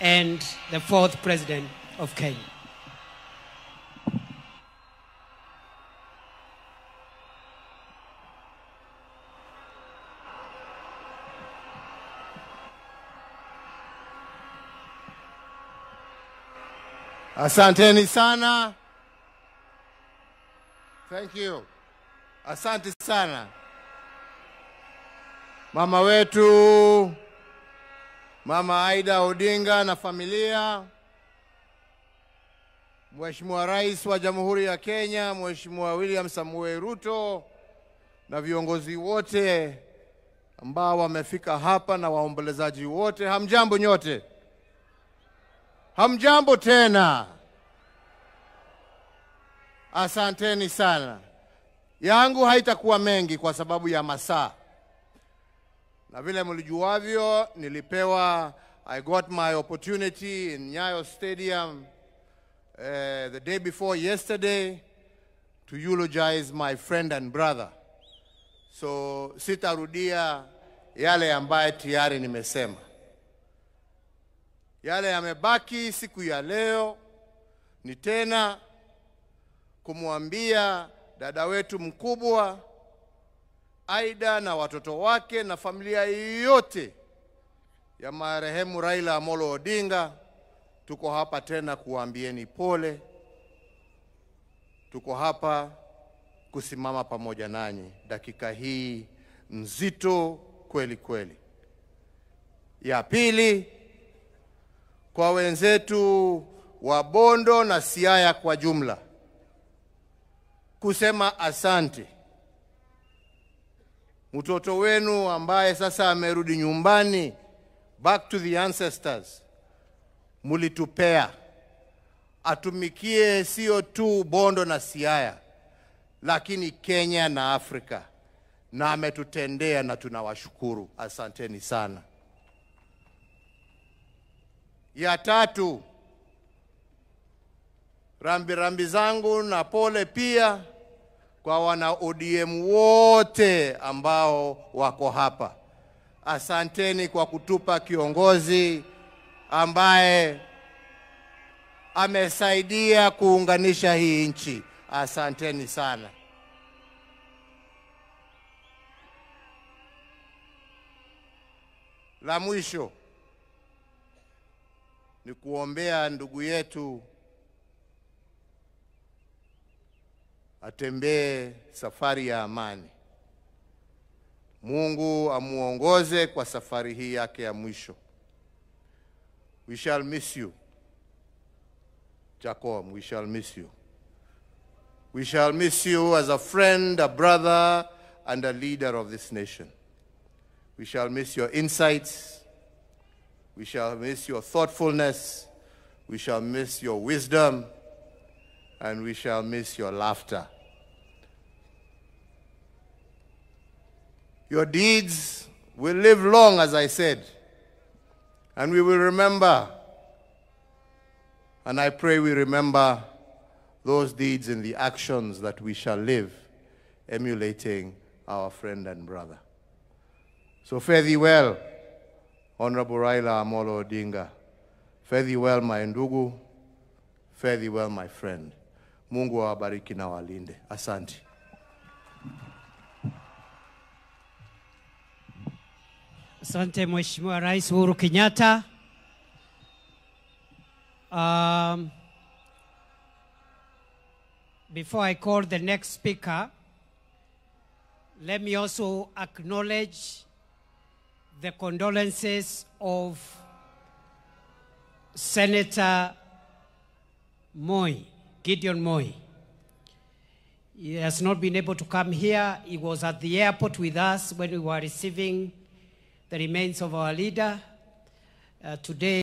and the 4th President of Kenya. Asanteni sana. Thank you. Asante sana. Mama wetu, Mama Aida Odinga na familia, Mheshimiwa Rais wa Jamhuri ya Kenya, Mheshimiwa William Samoei Ruto, na viongozi wote ambao wamefika hapa na waombolezaji wote, hamjambo nyote. Hamjambo tena. Asanteni sana. Yangu haitakuwa mengi kwa sababu ya masaa. Na vile mlijuavyo, I got my opportunity in Nyayo Stadium the day before yesterday to eulogize my friend and brother. So sitarudia yale ambaye tayari nimesema. Yale yamebaki siku ya leo ni tena kumwambia dada wetu mkubwa Aida na watoto wake na familia yote ya marehemu Raila Amolo Odinga, tuko hapa tena kuambieni pole. Tuko hapa kusimama pamoja nanyi dakika hii nzito kweli kweli. Ya pili, kwa wenzetu wa Bondo na Siaya kwa jumla, kusema asante. Mtoto wenu ambaye sasa amerudi nyumbani, back to the ancestors, mulitupea atumikie sio tu Bondo na Siaya, lakini Kenya na Afrika, na ametutendea na tunawashukuru. Asanteni sana. Ya tatu, rambi zangu na pole pia kwa wana ODM wote ambao wako hapa. Asanteni kwa kutupa kiongozi ambaye amesaidia kuunganisha hii nchi. Asanteni sana. La mwisho ni kuombea ndugu yetu atembee safari ya amani. Mungu amuongoze kwa safari hii yake ya mwisho. We shall miss you, Jacob. We shall miss you. We shall miss you as a friend, a brother, and a leader of this nation. We shall miss your insights. We shall miss your thoughtfulness. We shall miss your wisdom. And we shall miss your laughter. Your deeds will live long, as I said, and we will remember, and I pray we remember those deeds in the actions that we shall live, emulating our friend and brother. So fare thee well, Honorable Raila Amolo Odinga. Fare thee well, my ndugu. Fare thee well, my friend. Mungu awabariki na walinde. Asante. Asante Mheshimiwa Rais Uhuru Kenyatta. Before I call the next speaker, let me also acknowledge the condolences of Senator Moi, Gideon Moi. He has not been able to come here. He was at the airport with us when we were receiving the remains of our leader. Today,